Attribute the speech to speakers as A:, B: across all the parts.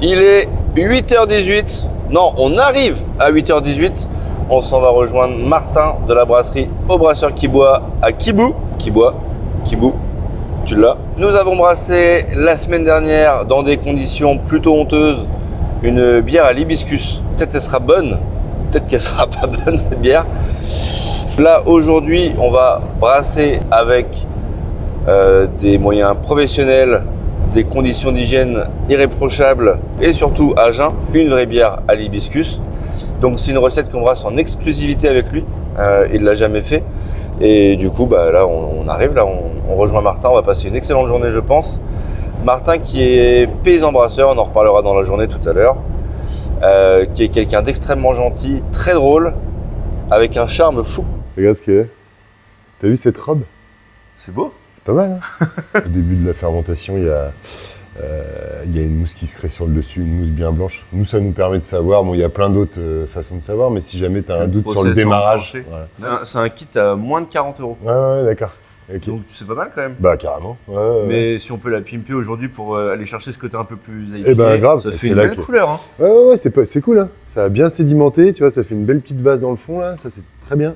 A: Il est 8h18. Non, on arrive à 8h18. On s'en va rejoindre Martin de la brasserie Au Brasseur qui boit à Kibou. Kibou, tu l'as. Nous avons brassé la semaine dernière dans des conditions plutôt honteuses une bière à l'hibiscus. Peut-être qu'elle sera bonne, peut-être qu'elle sera pas bonne cette bière. Là aujourd'hui, on va brasser avec des moyens professionnels, des conditions d'hygiène irréprochables et surtout à jeun, une vraie bière à l'hibiscus. Donc c'est une recette qu'on brasse en exclusivité avec lui, il l'a jamais fait. Et du coup là on arrive, là on rejoint Martin, on va passer une excellente journée je pense. Martin qui est paysan brasseur, on en reparlera dans la journée tout à l'heure, qui est quelqu'un d'extrêmement gentil, très drôle, avec un charme fou.
B: Regarde ce qu'il y a. T'as vu cette robe?
A: C'est beau.
B: C'est pas mal, hein. Au début de la fermentation, il y a une mousse qui se crée sur le dessus, une mousse bien blanche. Nous, ça nous permet de savoir, bon, il y a plein d'autres façons de savoir, mais si jamais tu as un doute sur le démarrage...
A: Voilà. C'est un kit à moins de 40 €.
B: Ouais, d'accord. Okay.
A: Donc c'est pas mal quand même.
B: Bah carrément. Ouais.
A: Mais si on peut la pimper aujourd'hui pour aller chercher ce côté un peu plus aïe,
B: grave.
A: ça fait une belle couleur. Hein.
B: Ouais, c'est cool. Hein. Ça a bien sédimenté, tu vois, ça fait une belle petite vase dans le fond là, ça c'est très bien.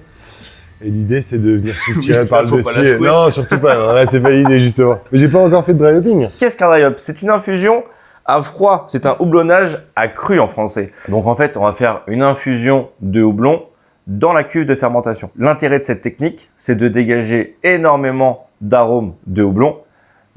B: Et l'idée, c'est de venir soutirer par le dossier. Non, surtout pas. Non, là, c'est pas l'idée, justement. Mais j'ai pas encore fait de dry hopping.
A: Qu'est-ce qu'un dry hop? C'est une infusion à froid. C'est un houblonnage à cru en français. Donc, en fait, on va faire une infusion de houblon dans la cuve de fermentation. L'intérêt de cette technique, c'est de dégager énormément d'arômes de houblon,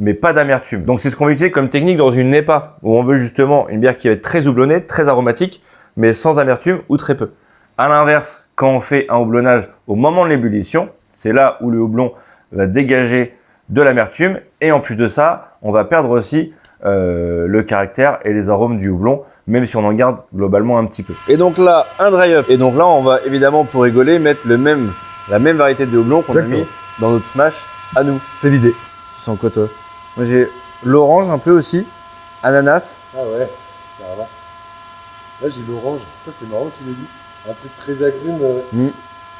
A: mais pas d'amertume. Donc, c'est ce qu'on va utiliser comme technique dans une NEPA, où on veut justement une bière qui va être très houblonnée, très aromatique, mais sans amertume ou très peu. À l'inverse, quand on fait un houblonnage au moment de l'ébullition, c'est là où le houblon va dégager de l'amertume et en plus de ça, on va perdre aussi le caractère et les arômes du houblon, même si on en garde globalement un petit peu. Et donc là, un dry up. Et donc là, on va évidemment, pour rigoler, mettre la même variété de houblon qu'on a mis dans notre smash à nous.
B: C'est l'idée.
A: Tu sens quoi toi? Moi j'ai l'orange un peu aussi, ananas.
B: Ah ouais, carrément. Là j'ai l'orange. Ça c'est marrant que tu l'aies dit. Un truc très agrume.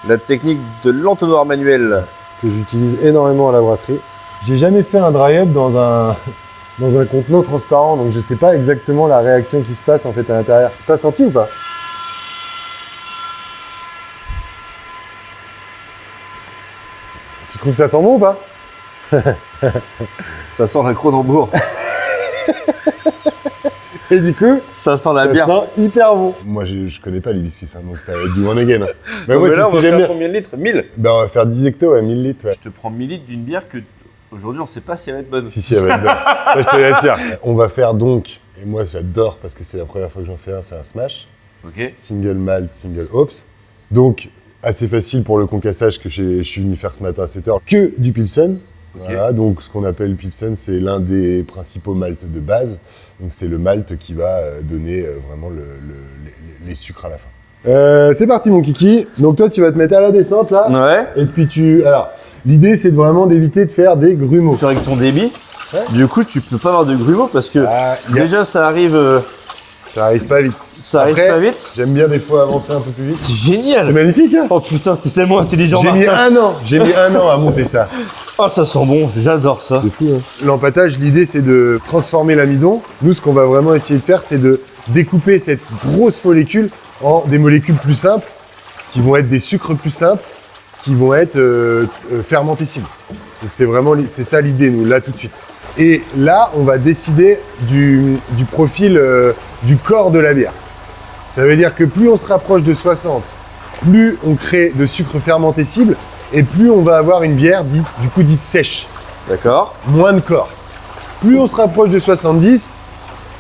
A: La technique de l'entonnoir manuel.
B: Que j'utilise énormément à la brasserie. J'ai jamais fait un dry up dans un contenant transparent, donc je sais pas exactement la réaction qui se passe en fait à l'intérieur. T'as senti ou pas? Tu trouves que ça sent bon ou pas?
A: Ça sent la Kronenbourg.
B: Et du coup,
A: ça sent la bière.
B: Ça sent hyper bon. Moi, je connais pas l'hibiscus, hein, donc ça va être du one again.
A: Mais moi, c'est ce que j'aime bien. Combien de litres? 1000?
B: Ben, on va faire 10 hectos à 1000 litres. Ouais.
A: Je te prends 1000 litres d'une bière que aujourd'hui, on sait pas si elle va être bonne.
B: Si, elle va être bonne. Ça, je te l'assure. On va faire donc, et moi, j'adore parce que c'est la première fois que j'en fais un, c'est un smash.
A: Ok.
B: Single malt, single hops. Donc, assez facile pour le concassage que je suis venu faire ce matin à 7h. Que du Pilsen. Okay. Voilà, donc ce qu'on appelle Pilsen, c'est l'un des principaux maltes de base. Donc c'est le malt qui va donner vraiment les sucres à la fin. C'est parti mon kiki. Donc toi tu vas te mettre à la descente là.
A: Ouais.
B: Et puis alors, l'idée c'est vraiment d'éviter de faire des grumeaux.
A: Avec ton débit, ouais. Du coup tu peux pas avoir de grumeaux parce que déjà ça arrive...
B: Ça arrive pas vite.
A: Ça arrive pas vite.
B: J'aime bien des fois avancer un peu plus vite.
A: C'est génial.
B: C'est magnifique hein.
A: Oh putain, t'es tellement intelligent.
B: J'ai mis un an à monter ça.
A: Oh ça sent bon, j'adore ça.
B: C'est fou hein. L'empâtage, l'idée c'est de transformer l'amidon. Nous ce qu'on va vraiment essayer de faire c'est de découper cette grosse molécule en des molécules plus simples, qui vont être des sucres plus simples, qui vont être fermentescibles. Donc c'est ça l'idée nous, là tout de suite. Et là, on va décider du profil du corps de la bière. Ça veut dire que plus on se rapproche de 60, plus on crée de sucre fermentescible et plus on va avoir une bière dite sèche.
A: D'accord.
B: Moins de corps. Plus on se rapproche de 70,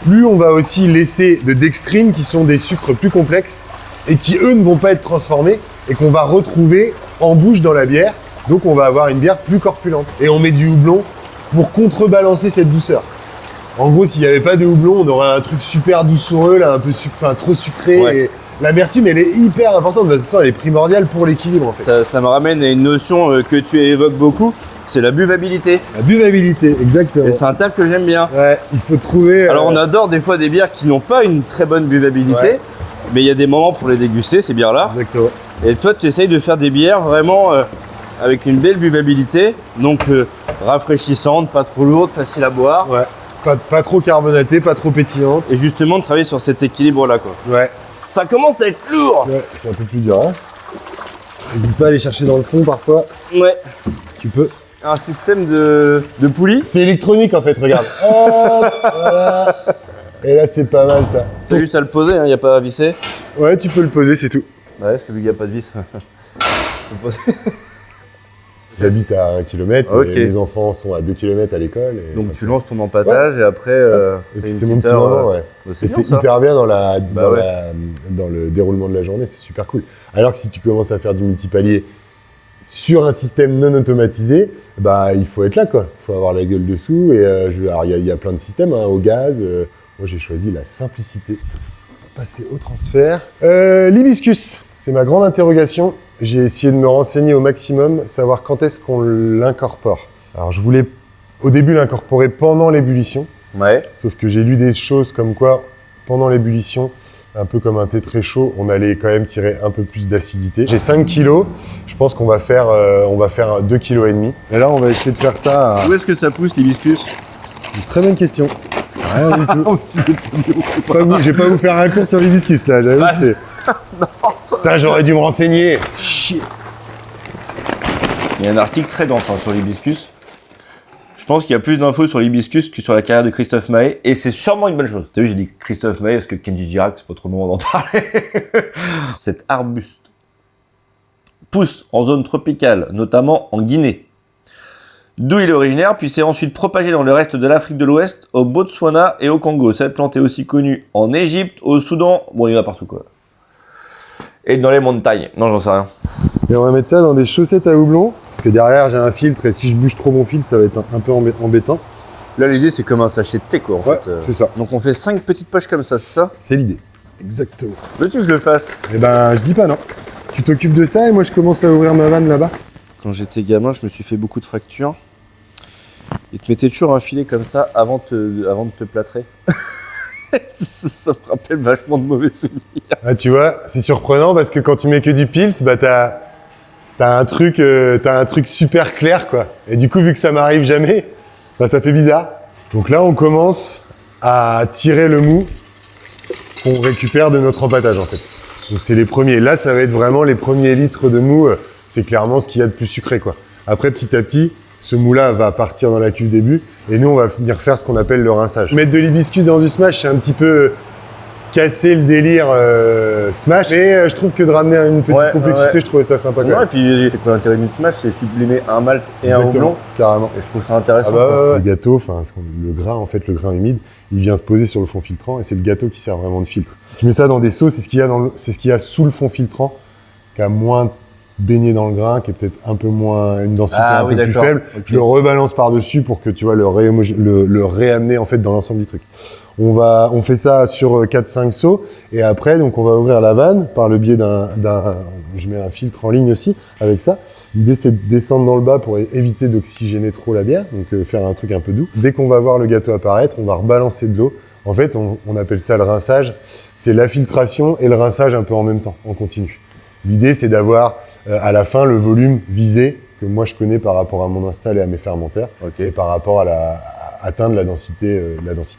B: plus on va aussi laisser de dextrine qui sont des sucres plus complexes et qui eux ne vont pas être transformés et qu'on va retrouver en bouche dans la bière. Donc on va avoir une bière plus corpulente. Et on met du houblon pour contrebalancer cette douceur. En gros, s'il n'y avait pas de houblon, on aurait un truc super doucereux, là, un peu trop sucré. Ouais. Et l'amertume, elle est hyper importante. De toute façon, elle est primordiale pour l'équilibre, en fait.
A: Ça me ramène à une notion que tu évoques beaucoup, c'est la buvabilité.
B: La buvabilité, exactement.
A: Et c'est un terme que j'aime bien.
B: Ouais, il faut trouver...
A: Alors, on adore des fois des bières qui n'ont pas une très bonne buvabilité, ouais. Mais il y a des moments pour les déguster, ces bières-là.
B: Exactement.
A: Et toi, tu essayes de faire des bières vraiment avec une belle buvabilité, donc rafraîchissante, pas trop lourde, facile à boire.
B: Ouais. Pas trop carbonatée, pas trop pétillante.
A: Et justement, de travailler sur cet équilibre-là, quoi.
B: Ouais.
A: Ça commence à être lourd.
B: Ouais, c'est un peu plus dur, hein. N'hésite pas à aller chercher dans le fond parfois.
A: Ouais.
B: Tu peux.
A: Un système de poulie.
B: C'est électronique en fait, regarde. Hop, voilà. Et là, c'est pas mal ça.
A: T'as juste à le poser, il n'y a pas à visser.
B: Ouais, tu peux le poser, c'est tout.
A: Ouais, parce que vu qu'il n'y a pas de vis. Faut poser.
B: J'habite à 1 km,
A: Ok.
B: et mes enfants sont à 2 km à l'école.
A: Donc tu lances ton empâtage et après,
B: Et
A: t'as
B: puis
A: une
B: c'est mon
A: petite
B: petit
A: heure,
B: moment, ouais.
A: bah,
B: Et c'est
A: bien, ça.
B: hyper bien dans
A: ouais.
B: dans le déroulement de la journée, c'est super cool. Alors que si tu commences à faire du multipalier sur un système non automatisé, bah il faut être là quoi. Il faut avoir la gueule dessous. Et alors il y a plein de systèmes hein, au gaz. Moi j'ai choisi la simplicité. On va passer au transfert. L'hibiscus, c'est ma grande interrogation. J'ai essayé de me renseigner au maximum, savoir quand est-ce qu'on l'incorpore. Alors je voulais au début l'incorporer pendant l'ébullition.
A: Ouais.
B: Sauf que j'ai lu des choses comme quoi, pendant l'ébullition, un peu comme un thé très chaud, on allait quand même tirer un peu plus d'acidité. J'ai 5 kilos, je pense qu'on va faire 2,5 kg. Et là, on va essayer de faire ça à...
A: Où est-ce que ça pousse l'hibiscus?
B: Une très bonne question. Rien du tout. Je vais pas vous faire un cours sur l'hibiscus là, j'avoue que c'est... Putain, j'aurais dû me renseigner. Chier.
A: Il y a un article très dense hein, sur l'hibiscus. Je pense qu'il y a plus d'infos sur l'hibiscus que sur la carrière de Christophe Mahé, et c'est sûrement une bonne chose. T'as vu, j'ai dit Christophe Mahé parce que Kenji Girac, c'est pas trop le moment d'en parler. Cet arbuste pousse en zone tropicale, notamment en Guinée, d'où il est originaire, puis s'est ensuite propagé dans le reste de l'Afrique de l'Ouest, au Botswana et au Congo. Cette plante est aussi connue en Égypte, au Soudan, bon il y en a partout quoi. Et dans les montagnes, non j'en sais rien.
B: Et on va mettre ça dans des chaussettes à houblon, parce que derrière j'ai un filtre et si je bouge trop mon fil, ça va être un peu embêtant.
A: Là l'idée c'est comme un sachet de thé quoi en
B: Ouais,
A: fait.
B: c'est ça.
A: Donc on fait 5 petites poches comme ça, c'est ça?
B: C'est l'idée. Exactement.
A: Veux-tu que je le fasse?
B: Eh ben, je dis pas non. Tu t'occupes de ça et moi je commence à ouvrir ma vanne là-bas.
A: Quand j'étais gamin, je me suis fait beaucoup de fractures. Ils te mettaient toujours un filet comme ça avant de te plâtrer. Ça me rappelle vachement de mauvais souvenirs.
B: Ah, tu vois, c'est surprenant parce que quand tu mets que du pils, bah t'as un truc super clair quoi. Et du coup, vu que ça m'arrive jamais, bah ça fait bizarre. Donc là, on commence à tirer le mou qu'on récupère de notre empâtage en fait. Donc c'est les premiers. Là, ça va être vraiment les premiers litres de mou. C'est clairement ce qu'il y a de plus sucré quoi. Après, petit à petit, ce mou-là va partir dans la cuve début et nous, on va venir faire ce qu'on appelle le rinçage. Mettre de l'hibiscus dans du smash, c'est un petit peu casser le délire smash. Mais je trouve que de ramener une petite complexité, je trouvais ça sympa quand même.
A: Ouais, et puis c'est quoi l'intérêt d'une smash? C'est sublimer un malt et un houblon.
B: Carrément.
A: Et je trouve ça intéressant.
B: Ah bah, le gâteau, enfin le grain, en fait, le grain humide, il vient se poser sur le fond filtrant et c'est le gâteau qui sert vraiment de filtre. Tu mets ça dans des seaux, c'est ce qu'il y a sous le fond filtrant, qui a moins baigné dans le grain, qui est peut-être un peu moins, une densité un peu plus faible. Okay. Je le rebalance par-dessus pour que tu vois le réamener en fait dans l'ensemble du truc. On fait ça sur 4-5 seaux et après donc on va ouvrir la vanne par le biais je mets un filtre en ligne aussi avec ça. L'idée c'est de descendre dans le bas pour éviter d'oxygéner trop la bière, donc faire un truc un peu doux. Dès qu'on va voir le gâteau apparaître, on va rebalancer de l'eau. En fait, on appelle ça le rinçage. C'est la filtration et le rinçage un peu en même temps, en continu. L'idée, c'est d'avoir à la fin le volume visé que moi je connais par rapport à mon install et à mes fermentaires, et par rapport à atteindre la densité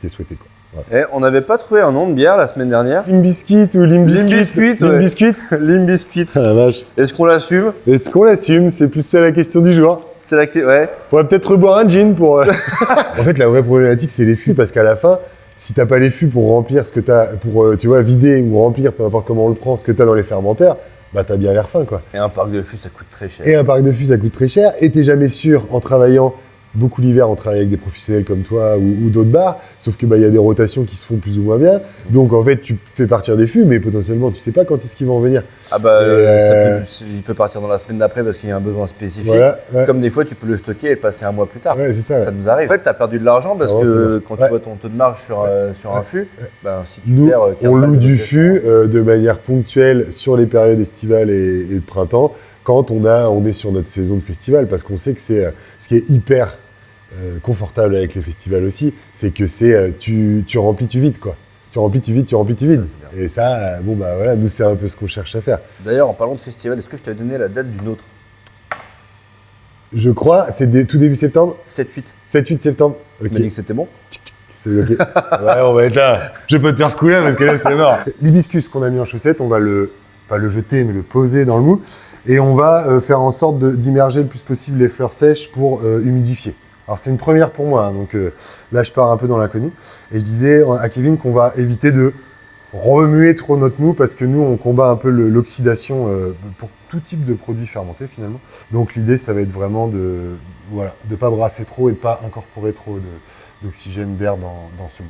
B: souhaitée. Quoi. Voilà.
A: Et on n'avait pas trouvé un nom de bière la semaine dernière.
B: Limbiscuit ou Limbiscuit.
A: Limbiscuit. Limbiscuit.
B: Ah la vache.
A: Est-ce qu'on l'assume?
B: Est-ce qu'on l'assume? C'est plus ça la question du jour.
A: C'est ouais.
B: Faudrait peut-être reboire un gin pour. En fait, la vraie problématique, c'est les fûts, parce qu'à la fin, si t'as pas les fûts pour remplir ce que t'as, pour tu vois vider ou remplir, peu importe comment on le prend, ce que t'as dans les fermentaires. Bah t'as bien l'air fin quoi.
A: Et un parc de fûts ça coûte très cher.
B: Et un parc de fûts ça coûte très cher et t'es jamais sûr en travaillant. Beaucoup l'hiver on travaille avec des professionnels comme toi ou d'autres bars, sauf que bah y a des rotations qui se font plus ou moins bien. Donc en fait tu fais partir des fûts mais potentiellement tu sais pas quand est-ce qu'ils vont en venir.
A: Ah bah il peut partir dans la semaine d'après parce qu'il y a un besoin spécifique. Voilà, ouais. Comme des fois tu peux le stocker et le passer un mois plus tard.
B: Ouais, c'est ça.
A: Ça nous arrive. En fait t'as perdu de l'argent parce que quand tu vois ton taux de marge sur un fût, ben si tu perds 15
B: on loue du fût de manière ponctuelle sur les périodes estivales et de printemps quand on est sur notre saison de festival, parce qu'on sait que c'est ce qui est hyper confortable avec les festivals aussi, c'est que tu remplis, tu vides quoi. Tu remplis, tu vides. Ça, et ça, bon bah voilà, nous c'est un peu ce qu'on cherche à faire.
A: D'ailleurs, en parlant de festival, est-ce que je t'avais donné la date du nôtre?
B: Je crois, c'est tout début septembre.
A: 7-8.
B: 7-8 septembre.
A: Tu m'as dit que c'était bon?
B: C'est bloqué. Ouais, on va être là. Je vais pas te faire ce coup-là parce que là, c'est mort. L'hibiscus qu'on a mis en chaussette, on va pas le jeter, mais le poser dans le mou. Et on va faire en sorte d'immerger le plus possible les fleurs sèches pour humidifier. Alors, c'est une première pour moi, hein, donc là, je pars un peu dans l'inconnu. Et je disais à Kevin qu'on va éviter de remuer trop notre mou parce que nous, on combat un peu l'oxydation pour tout type de produits fermentés, finalement. Donc, l'idée, ça va être vraiment de pas brasser trop et de pas incorporer trop d'oxygène, d'air dans ce mou.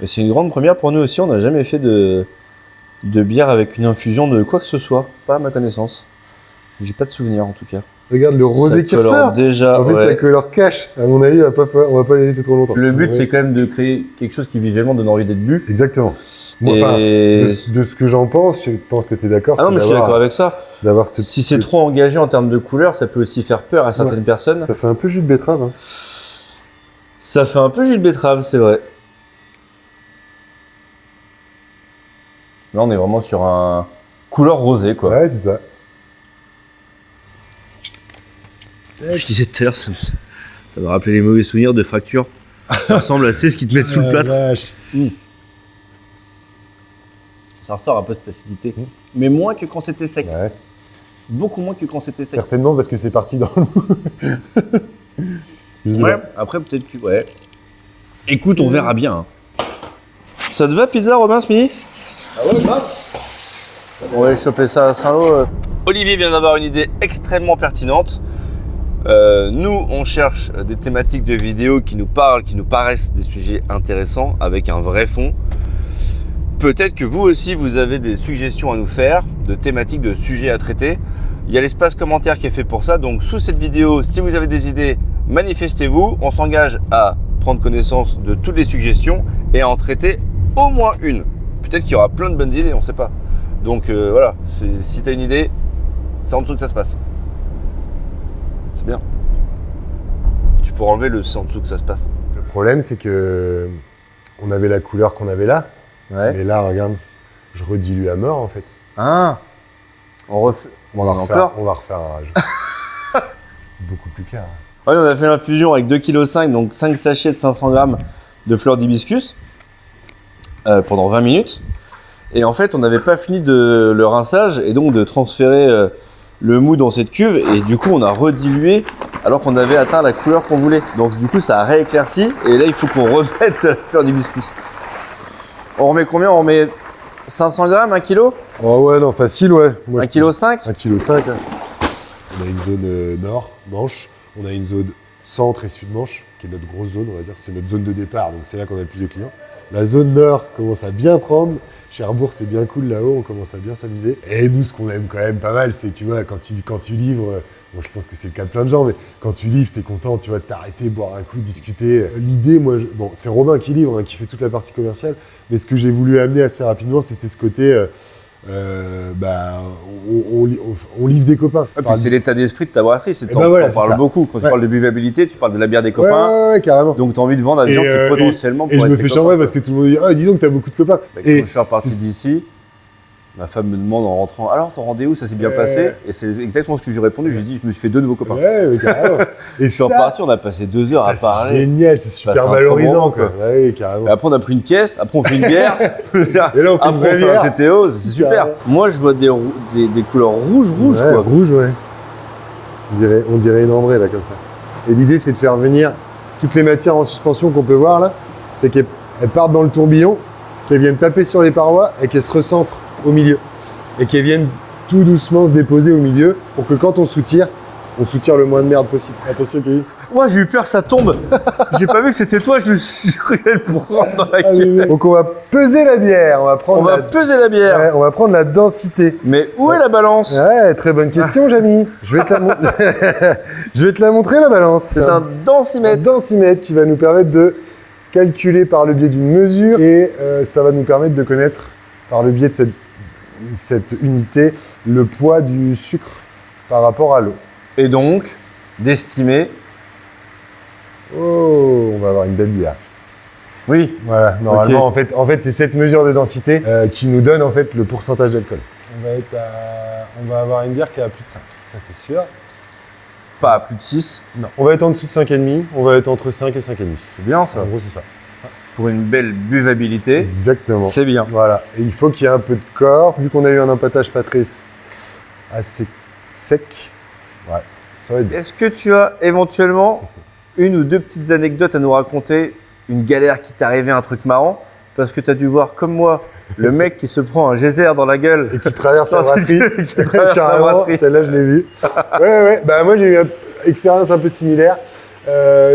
A: Et c'est une grande première pour nous aussi. On n'a jamais fait de bière avec une infusion de quoi que ce soit. Pas à ma connaissance. J'ai pas de souvenir en tout cas.
B: Regarde le rosé qui ressort.
A: Déjà,
B: en fait, sa couleur cache. À mon avis, on va pas les laisser trop longtemps.
A: Le but, c'est quand même de créer quelque chose qui visuellement donne envie d'être bu.
B: Exactement. Moi, de ce que j'en pense, je pense que tu es d'accord.
A: Ah non, mais je suis d'accord avec ça.
B: Si
A: c'est trop engagé en termes de couleur, ça peut aussi faire peur à certaines personnes.
B: Ça fait un peu jus de betterave. Hein.
A: Ça fait un peu jus de betterave, c'est vrai. Là, on est vraiment sur un couleur rosée, quoi.
B: Ouais, c'est ça.
A: Je disais tout à l'heure, ça m'a rappelé les mauvais souvenirs de fracture. Ça ressemble à ce qui te met sous le plâtre. Ça ressort un peu cette acidité. Mais moins que quand c'était sec.
B: Ouais.
A: Beaucoup moins que quand c'était sec.
B: Certainement parce que c'est parti dans le mou.
A: Ouais, après peut-être que... Ouais. Écoute, on verra bien. Hein. Ça te va, pizza, Robin, ce midi?
B: Ah ouais, grave.
A: On va aller choper ça à Saint-Lô. Olivier vient d'avoir une idée extrêmement pertinente. Nous, on cherche des thématiques de vidéos qui nous parlent, qui nous paraissent des sujets intéressants avec un vrai fond. Peut-être que vous aussi, vous avez des suggestions à nous faire, de thématiques, de sujets à traiter. Il y a l'espace commentaire qui est fait pour ça. Donc, sous cette vidéo, si vous avez des idées, manifestez-vous. On s'engage à prendre connaissance de toutes les suggestions et à en traiter au moins une. Peut-être qu'il y aura plein de bonnes idées, on ne sait pas. Donc, voilà, si tu as une idée, c'est en dessous que ça se passe. C'est bien. Tu pourras enlever le c'est en dessous que ça se passe.
B: Le problème, c'est que on avait la couleur qu'on avait là.
A: Ouais.
B: Mais là, regarde, je redilue à mort en fait.
A: Ah. On va
B: refaire un rage. C'est beaucoup plus clair.
A: Ouais, on a fait l'infusion avec 2,5 kg, donc 5 sachets de 500 g de fleurs d'hibiscus pendant 20 minutes. Et en fait, on n'avait pas fini de le rinçage et donc de transférer le mou dans cette cuve. Et du coup, on a redilué alors qu'on avait atteint la couleur qu'on voulait. Donc du coup, ça a rééclairci. Et là, il faut qu'on remette la fleur d'hibiscus. On remet combien? On remet 500 g, 1 kg?
B: Oh ouais, non, facile, ouais.
A: 1,5 kg?
B: 1,5 kg. Hein. On a une zone nord, Manche. On a une zone centre et sud Manche, qui est notre grosse zone, on va dire. C'est notre zone de départ, donc c'est là qu'on a le plus de clients. La zone nord commence à bien prendre. Cherbourg, c'est bien cool là-haut, on commence à bien s'amuser. Et nous, ce qu'on aime quand même pas mal, c'est, tu vois, quand tu livres, bon, je pense que c'est le cas de plein de gens, mais quand tu livres, t'es content, tu vas t'arrêter, boire un coup, discuter. L'idée, moi, bon, c'est Robin qui livre, hein, qui fait toute la partie commerciale, mais ce que j'ai voulu amener assez rapidement, c'était ce côté, on livre des copains.
A: Ouais, puis c'est l'état d'esprit de ta brasserie, c'est
B: t'en
A: parles beaucoup. Quand tu parles de buvabilité, tu parles de la bière des copains.
B: Ouais, carrément.
A: Donc tu as envie de vendre à des gens qui potentiellement
B: pourraient être. Et je me fais chambrer parce que tout le monde dit dis donc, t'as beaucoup de copains.
A: Quand je suis reparti d'ici, ma femme me demande en rentrant alors ton rendez-vous, ça s'est bien passé? Et c'est exactement ce que je lui ai répondu. Je lui ai dit je me suis fait 2 nouveaux copains.
B: Ouais, mais carrément.
A: Et je suis reparti, on a passé 2 heures à parler.
B: C'est génial, c'est super valorisant quoi. Ouais, carrément.
A: Et après on a pris une caisse, après on fait une bière.
B: Et là on fait une vraie bière.
A: Un TTO, c'est super. Moi je vois des couleurs rouges quoi.
B: Rouge, ouais. On dirait une ambrée là comme ça. Et l'idée c'est de faire venir toutes les matières en suspension qu'on peut voir là, c'est qu'elles partent dans le tourbillon, qu'elles viennent taper sur les parois et qu'elles se recentrent au milieu. Et qu'elles viennent tout doucement se déposer au milieu pour que quand on soutire le moins de merde possible. Attention Kevin.
A: Moi j'ai eu peur que ça tombe. J'ai pas vu que c'était toi, je me suis cru pour rentrer dans la cuve.
B: Donc on va peser la bière, on va
A: peser la bière.
B: Ouais, on va prendre la densité.
A: Mais où est la balance?
B: Ouais, très bonne question Jamy. Je vais te la montrer la balance.
A: C'est un densimètre.
B: Un densimètre qui va nous permettre de calculer par le biais d'une mesure et ça va nous permettre de connaître par le biais de cette unité le poids du sucre par rapport à l'eau.
A: Et donc, d'estimer.
B: Oh, on va avoir une belle bière.
A: Oui.
B: Voilà, normalement, en fait c'est cette mesure de densité qui nous donne en fait le pourcentage d'alcool. On va avoir une bière qui a plus de 5, ça c'est sûr.
A: pas à plus de 6.
B: Non. On va être en dessous de 5,5. On va être entre 5 et 5,5.
A: C'est bien ça.
B: En gros, c'est ça.
A: Pour une belle buvabilité,
B: Exactement.
A: c'est bien.
B: Voilà. Et il faut qu'il y ait un peu de corps. Vu qu'on a eu un empâtage pas très assez sec, ouais, ça va être bien.
A: Est-ce que tu as éventuellement une ou deux petites anecdotes à nous raconter? Une galère qui t'est arrivée, un truc marrant? Parce que tu as dû voir, comme moi, le mec qui se prend un geyser dans la gueule.
B: Et qui traverse la brasserie.
A: Qui traverse la
B: Carrément,
A: brasserie.
B: celle-là, je l'ai vue. Ouais. Bah, moi, j'ai eu une expérience un peu similaire.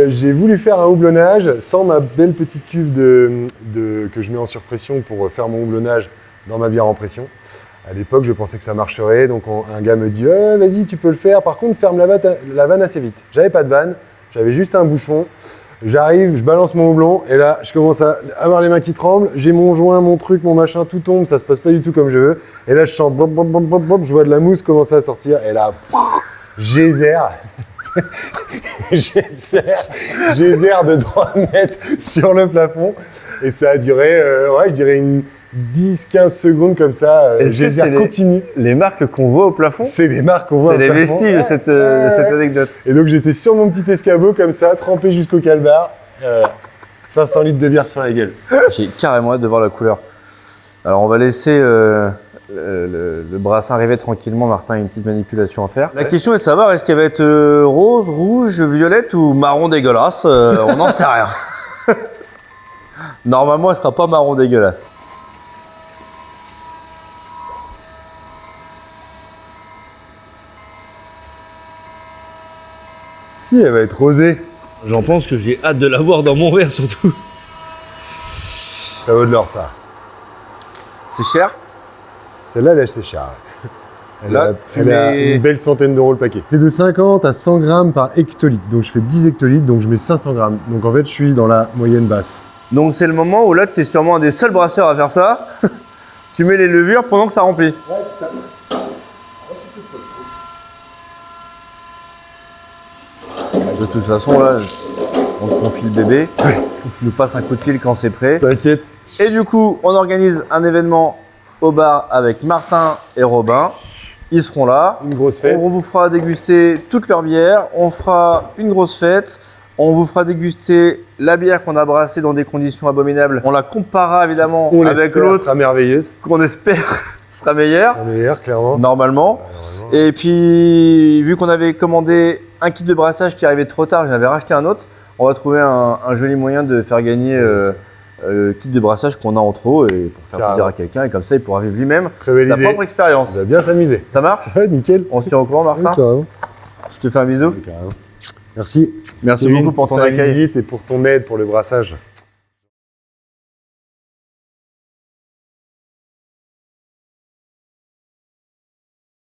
B: J'ai voulu faire un houblonnage sans ma belle petite cuve que je mets en surpression pour faire mon houblonnage dans ma bière en pression. À l'époque, je pensais que ça marcherait, donc un gars me dit vas-y, tu peux le faire, par contre, ferme la vanne assez vite. J'avais pas de vanne, j'avais juste un bouchon. J'arrive, je balance mon houblon, et là, je commence à avoir les mains qui tremblent. J'ai mon joint, mon truc, mon machin, tout tombe, ça se passe pas du tout comme je veux. Et là, je sens bop, bop, bop, bop, bop, je vois de la mousse commencer à sortir, et là, geyser. Geyser de 3 mètres sur le plafond. Et ça a duré, je dirais, une 10-15 secondes comme ça. Geyser continue.
A: Les marques qu'on voit au plafond?
B: C'est les marques qu'on voit
A: C'est
B: au
A: les
B: plafond.
A: vestiges de cette anecdote.
B: Et donc, j'étais sur mon petit escabeau comme ça, trempé jusqu'au calbar. 500 litres de bière sur la gueule.
A: J'ai carrément hâte de voir la couleur. Alors, on va laisser le brassin arriver tranquillement. Martin a une petite manipulation à faire. La question est de savoir, est-ce qu'elle va être rose, rouge, violette ou marron dégueulasse? On n'en sait rien. Normalement, elle sera pas marron dégueulasse.
B: Si, elle va être rosée.
A: J'en pense que j'ai hâte de la voir dans mon verre surtout.
B: Ça vaut de l'or, ça.
A: C'est cher?
B: Celle-là, elle c'est cher.
A: Là, tu
B: elle a
A: mets-
B: une belle centaine d'euros le paquet. C'est de 50 à 100 grammes par hectolitre. Donc, je fais 10 hectolitres, donc je mets 500 grammes. Donc, en fait, je suis dans la moyenne basse.
A: Donc c'est le moment où là, tu es sûrement un des seuls brasseurs à faire ça. Tu mets les levures pendant que ça remplit.
B: Ouais, c'est ça.
A: De toute façon, là, on te confie le bébé. Tu nous passes un coup de fil quand c'est prêt.
B: T'inquiète.
A: Et du coup, on organise un événement au bar avec Martin et Robin. Ils seront là.
B: Une grosse fête.
A: On vous fera déguster toute leur bière. On fera une grosse fête. On vous fera déguster la bière qu'on a brassée dans des conditions abominables. On la comparera évidemment
B: On
A: avec
B: l'espère,
A: l'autre
B: sera merveilleuse.
A: qu'on espère sera meilleure.
B: La meilleure, clairement.
A: Normalement. Et puis, vu qu'on avait commandé un kit de brassage qui arrivait trop tard, j'en avais racheté un autre, on va trouver un joli moyen de faire gagner le kit de brassage qu'on a en trop et pour faire plaisir à quelqu'un. Et comme ça, il pourra vivre lui-même
B: Très belle
A: sa
B: idée.
A: propre expérience.
B: On va bien s'amuser.
A: Ça marche?
B: Ouais, nickel.
A: On se tient au courant, Martin?
B: Ouais, carrément.
A: Je te fais un bisou.
B: Ouais, carrément. Merci.
A: Merci
B: Kevin,
A: beaucoup pour ton
B: ta
A: accueil.
B: visite et pour ton aide pour le brassage.